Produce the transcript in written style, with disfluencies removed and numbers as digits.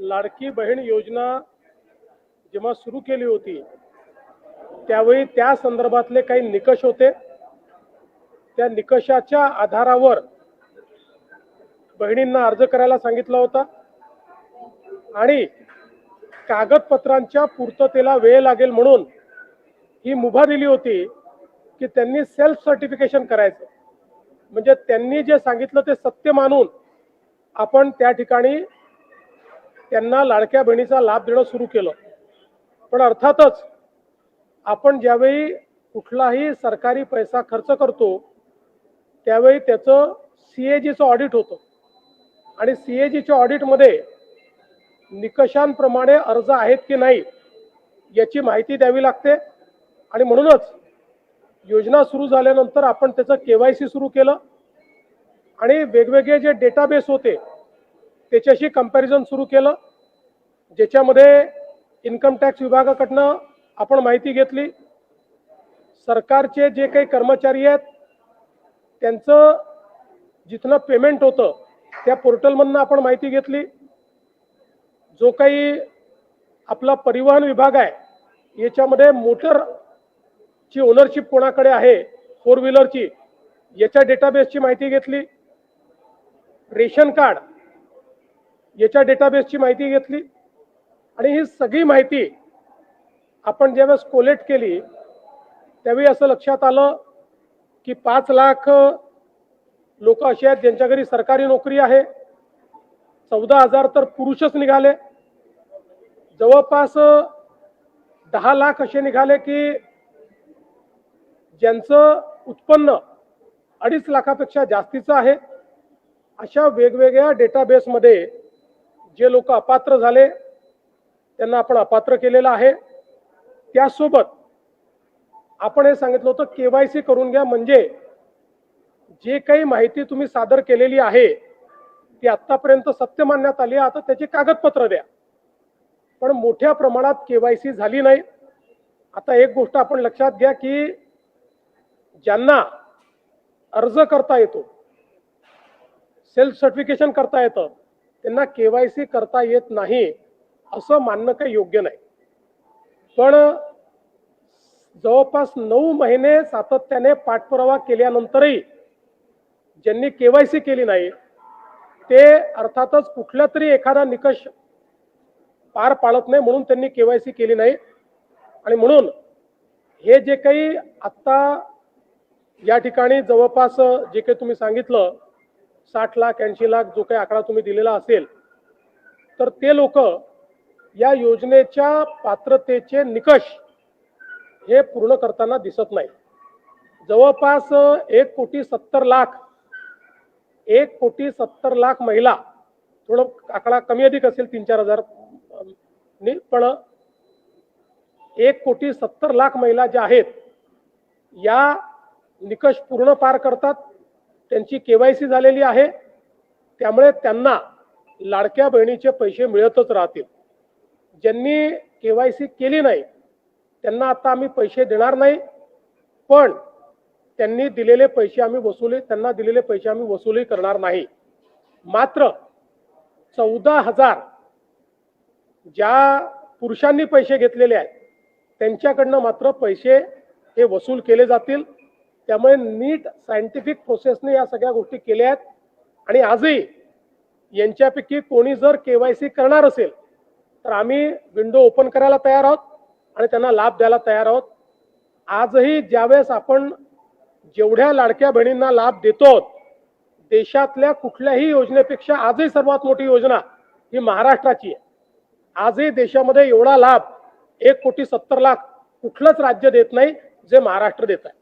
लाडकी बहीण योजना जेव्हा सुरू केली होती त्यावेळी त्या संदर्भातले काही निकष होते। त्या निकषाच्या आधारावर बहिणींना अर्ज करायला सांगितला होता आणि कागदपत्रांच्या पूर्ततेला वेळ लागेल म्हणून ही मुभा दिली होती की त्यांनी सेल्फ सर्टिफिकेशन करायचं, म्हणजे त्यांनी जे सांगितलं ते सत्य मानून आपण त्या ठिकाणी त्यांना लाडक्या बहिणीचा लाभ देणं सुरू केलं। पण अर्थातच आपण ज्यावेळी कुठलाही सरकारी पैसा खर्च करतो त्यावेळी त्याचं सीएजीचं ऑडिट होतं आणि सीएजीच्या ऑडिटमध्ये निकषांप्रमाणे अर्ज आहेत की नाही याची माहिती द्यावी लागते आणि म्हणूनच योजना सुरू झाल्यानंतर आपण त्याचं केवायसी सुरू केलं आणि वेगवेगळे जे डेटाबेस होते त्याच्याशी कंपॅरिझन सुरू केलं, ज्याच्यामध्ये इन्कम टॅक्स विभागाकडनं आपण माहिती घेतली, सरकारचे जे काही कर्मचारी आहेत त्यांचं जिथनं पेमेंट होतं त्या पोर्टलमधनं आपण माहिती घेतली, जो काही आपला परिवहन विभाग आहे याच्यामध्ये मोटरची ओनरशिप कोणाकडे आहे फोर व्हीलरची याच्या डेटाबेसची माहिती घेतली, रेशन कार्ड याच्या डेटाबेसची माहिती घेतली आणि ही सगळी माहिती आपण ज्यावेळेस कोलेक्ट केली त्यावेळी असं लक्षात आलं की 5 लाख लोक असे आहेत ज्यांच्या घरी सरकारी नोकरी आहे, 14,000 तर पुरुषच निघाले, जवळपास 10 लाख असे निघाले की ज्यांचं उत्पन्न 2.5 लाखापेक्षा जास्तीचं आहे। अशा वेगवेगळ्या डेटाबेसमध्ये जे लोक अपात्र झाले त्यांना आपण अपात्र केलेलं आहे। त्यासोबत आपण हे सांगितलं होतं केवायसी करून घ्या, म्हणजे जे काही माहिती तुम्ही सादर केलेली आहे ती आतापर्यंत सत्य मानण्यात आली, आता त्याची कागदपत्र द्या। पण मोठ्या प्रमाणात केवायसी झाली नाही। आता एक गोष्ट आपण लक्षात घ्या की ज्यांना अर्ज करता येतो, सेल्फ सर्टिफिकेशन करता येतं, त्यांना केवायसी करता येत नाही असं मानणं काही योग्य नाही। पण जवळपास 9 महिने सातत्याने पाठपुरावा केल्यानंतरही ज्यांनी केवायसी केली नाही ते अर्थातच कुठला तरी एखादा निकष पार पाडत नाही म्हणून त्यांनी केवायसी केली नाही। आणि म्हणून हे जे काही आत्ता या ठिकाणी जवळपास जे काही तुम्ही सांगितलं 60 लाख 80 लाख जो काही आकडा तुम्ही दिलेला असेल तर ते लोक या योजनेच्या पात्रतेचे निकष हे पूर्ण करताना दिसत नाही। जवळपास 1,70,00,000 महिला, थोडं आकडा कमी अधिक असेल 3-4 हजार पण 1,70,00,000 महिला ज्या आहेत या निकष पूर्ण पार करतात, त्यांची केवायसी झालेली आहे, त्यामुळे त्यांना लाडक्या बहिणीचे पैसे मिळतच राहतील। ज्यांनी केवायसी केली नाही त्यांना आता आम्ही पैसे देणार नाही, पण त्यांनी दिलेले पैसे आम्ही वसुली करणार नाही। मात्र 14,000 ज्या पुरुषांनी पैसे घेतलेले आहेत त्यांच्याकडनं मात्र पैसे हे वसूल केले जातील। त्यामुळे नीट सायंटिफिक प्रोसेसने या सगळ्या गोष्टी केल्या आहेत आणि आजही यांच्यापैकी कोणी जर केवायसी करणार असेल तर आम्ही विंडो ओपन करायला तयार आहोत आणि त्यांना लाभ द्यायला तयार आहोत। आजही ज्यावेळेस आपण जेवढ्या लाडक्या बहिणींना लाभ देतो देशातल्या कुठल्याही योजनेपेक्षा आजही सर्वात मोठी योजना ही महाराष्ट्राची आहे। आजही देशामध्ये एवढा लाभ 1,70,00,000 कुठलंच राज्य देत नाही जे महाराष्ट्र देत आहे।